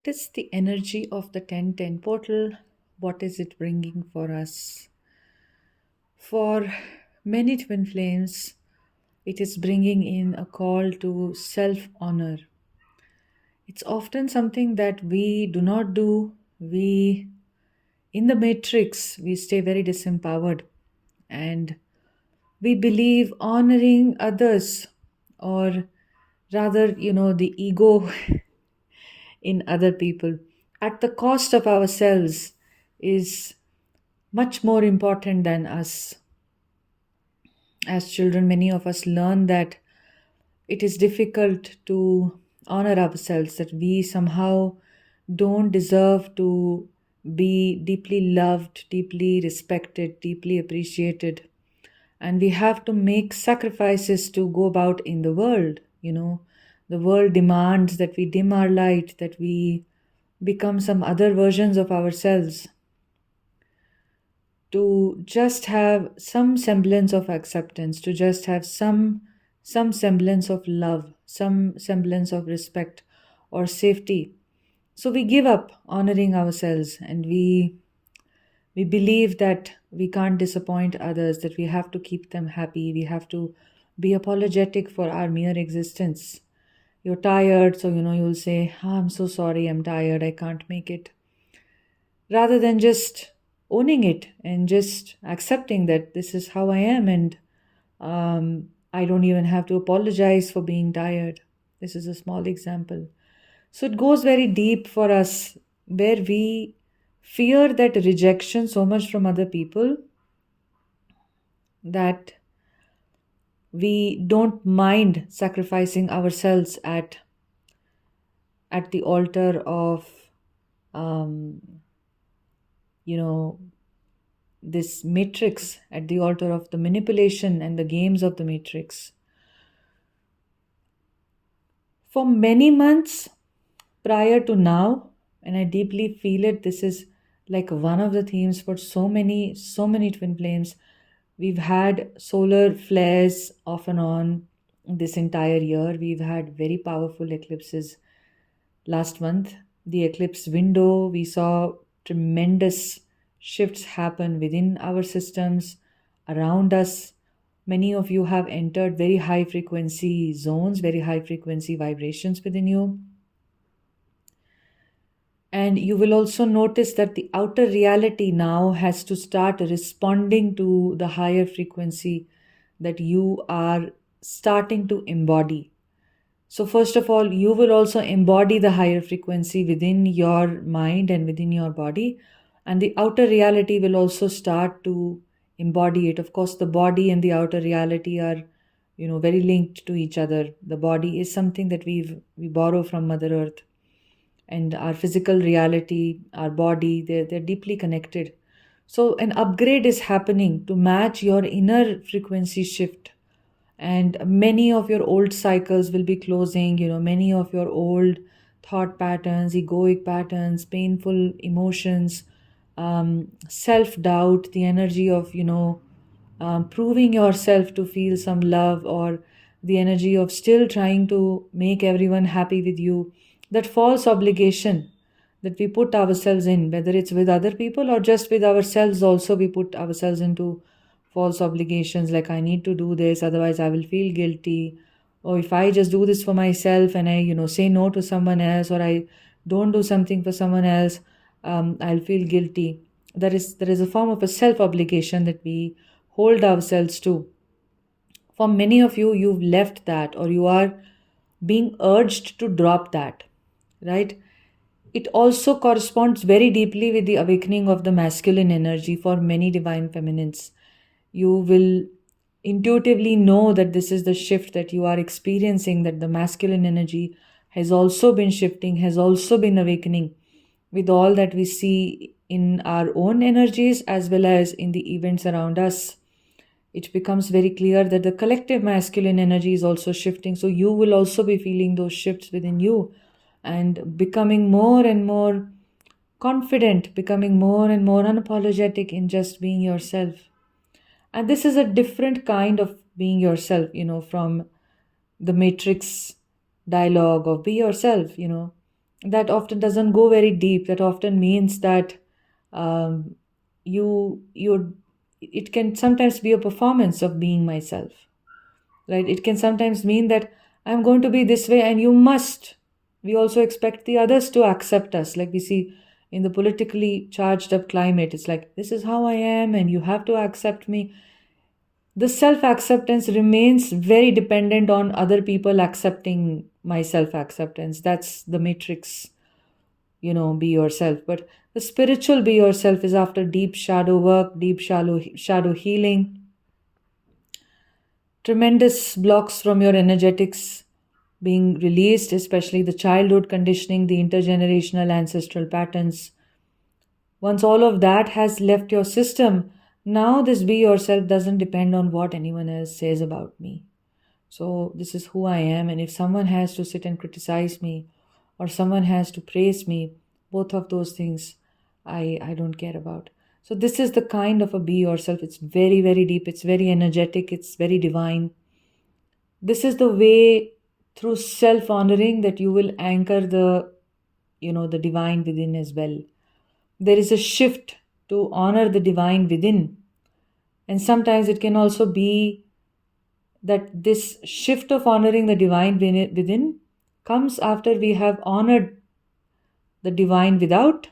What is the energy of the 1010 portal? What is it bringing for us? For many twin flames, it is bringing in a call to self honor. It's often something that we do not do. In the matrix, we stay very disempowered and we believe honoring others, or rather, the ego in other people at the cost of ourselves is much more important than us. As children, many of us learn that it is difficult to honor ourselves, that we somehow don't deserve to be deeply loved, deeply respected, deeply appreciated. And we have to make sacrifices to go about in the world. The world demands that we dim our light, that we become some other versions of ourselves, to just have some semblance of acceptance, to just have some semblance of love, some semblance of respect or safety. So we give up honoring ourselves, and we believe that we can't disappoint others, that we have to keep them happy, we have to be apologetic for our mere existence. You're tired, so you'll say, I'm so sorry, I'm tired, I can't make it, rather than just owning it and just accepting that this is how I am, and I don't even have to apologize for being tired. This is a small example. So it goes very deep for us, where we fear that rejection so much from other people that we don't mind sacrificing ourselves at the altar of um, you know this matrix, at the altar of the manipulation and the games of the matrix. For many months prior to now, and I deeply feel it, this is like one of the themes for so many twin flames. We've had solar flares off and on this entire year. We've had very powerful eclipses. Last month, the eclipse window, we saw tremendous shifts happen within our systems, around us. Many of you have entered very high frequency zones, very high frequency vibrations within you. And you will also notice that the outer reality now has to start responding to the higher frequency that you are starting to embody. So, first of all, you will also embody the higher frequency within your mind and within your body. And the outer reality will also start to embody it. Of course, the body and the outer reality are, very linked to each other. The body is something that we borrow from Mother Earth, and our physical reality, our body, they're deeply connected. So an upgrade is happening to match your inner frequency shift, and many of your old cycles will be closing. Many of your old thought patterns, egoic patterns, painful emotions, self-doubt, the energy of proving yourself to feel some love, or the energy of still trying to make everyone happy with you, that false obligation that we put ourselves in, whether it's with other people or just with ourselves. Also, we put ourselves into false obligations, like I need to do this, otherwise I will feel guilty. Or if I just do this for myself and I say no to someone else, or I don't do something for someone else, I'll feel guilty. There is a form of a self obligation that we hold ourselves to. For many of you, you've left that, or you are being urged to drop that, right? It also corresponds very deeply with the awakening of the masculine energy for many divine feminines. You will intuitively know that this is the shift that you are experiencing, that the masculine energy has also been shifting, has also been awakening with all that we see in our own energies as well as in the events around us. It becomes very clear that the collective masculine energy is also shifting. So you will also be feeling those shifts within you and becoming more and more confident, becoming more and more unapologetic in just being yourself. And this is a different kind of being yourself, from the matrix dialogue of be yourself. that often doesn't go very deep. That often means that um, you it can sometimes be a performance of being myself, right? It can sometimes mean that I'm going to be this way and you must. We also expect the others to accept us, like we see in the politically charged up climate. It's like, this is how I am and you have to accept me. The self acceptance remains very dependent on other people accepting my self acceptance. That's the matrix, be yourself. But the spiritual be yourself is after deep shadow work, deep shadow healing, tremendous blocks from your energetics being released, especially the childhood conditioning, the intergenerational ancestral patterns. Once all of that has left your system, now this be yourself doesn't depend on what anyone else says about me. So, this is who I am, and if someone has to sit and criticize me or someone has to praise me, both of those things I don't care about. So, this is the kind of a be yourself. It's very, very deep, it's very energetic, it's very divine. This is the way through self honoring that you will anchor the divine within as well. There is a shift to honor the divine within, and sometimes it can also be that this shift of honoring the divine within comes after we have honored the divine without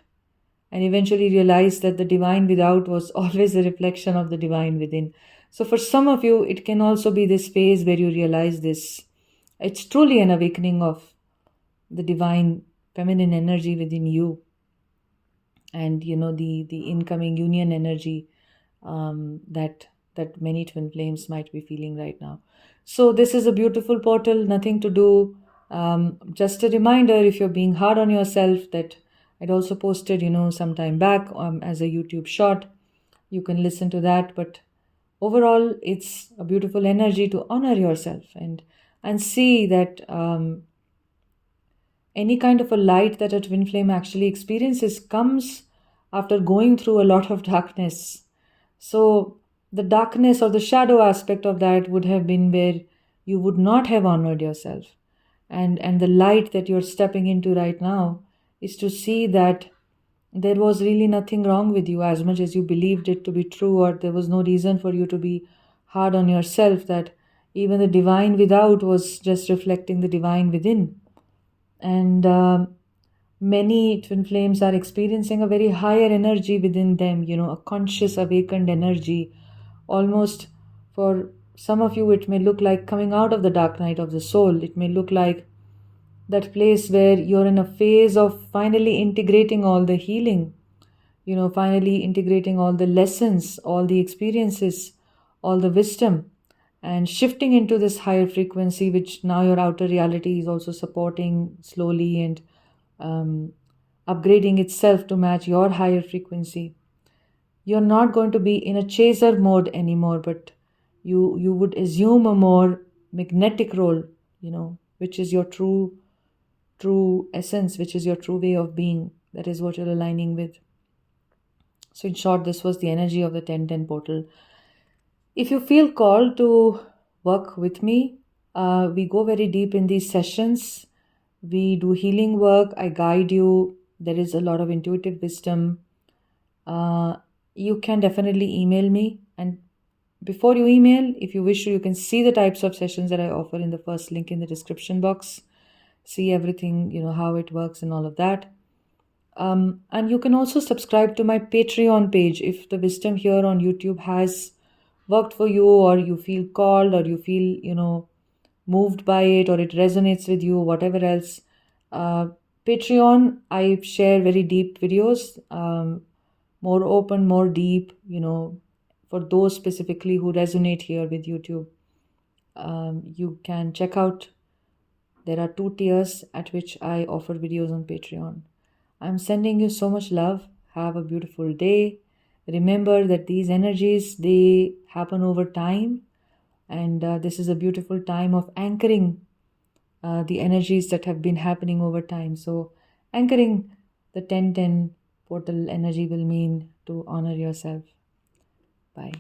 and eventually realized that the divine without was always a reflection of the divine within. So, for some of you, it can also be this phase where you realize this. It's truly an awakening of the divine feminine energy within you, and the incoming union energy that many twin flames might be feeling right now. So this is a beautiful portal, nothing to do. Just a reminder, if you're being hard on yourself, that I'd also posted some time back as a YouTube short. You can listen to that, but overall it's a beautiful energy to honor yourself and see that any kind of a light that a twin flame actually experiences comes after going through a lot of darkness. So, the darkness or the shadow aspect of that would have been where you would not have honored yourself. And the light that you're stepping into right now is to see that there was really nothing wrong with you as much as you believed it to be true, or there was no reason for you to be hard on yourself, that even the divine without was just reflecting the divine within. And many twin flames are experiencing a very higher energy within them, a conscious awakened energy. Almost, for some of you, it may look like coming out of the dark night of the soul. It may look like that place where you're in a phase of finally integrating all the healing, finally integrating all the lessons, all the experiences, all the wisdom, and shifting into this higher frequency, which now your outer reality is also supporting slowly and upgrading itself to match your higher frequency. You're not going to be in a chaser mode anymore, but you would assume a more magnetic role, which is your true essence, which is your true way of being. That is what you're aligning with. So, in short, this was the energy of the 1010 portal. If you feel called to work with me, we go very deep in these sessions. We do healing work. I guide you. There is a lot of intuitive wisdom. You can definitely email me. And before you email, if you wish to, you can see the types of sessions that I offer in the first link in the description box. See everything, how it works and all of that. And you can also subscribe to my Patreon page if the wisdom here on YouTube has worked for you, or you feel called, or you feel, moved by it, or it resonates with you, whatever else. Patreon, I share very deep videos, more open, more deep, for those specifically who resonate here with YouTube. You can check out, there are 2 tiers at which I offer videos on Patreon. I'm sending you so much love. Have a beautiful day. Remember that these energies, they happen over time, and this is a beautiful time of anchoring the energies that have been happening over time. So, anchoring the 1010 portal energy will mean to honor yourself. Bye.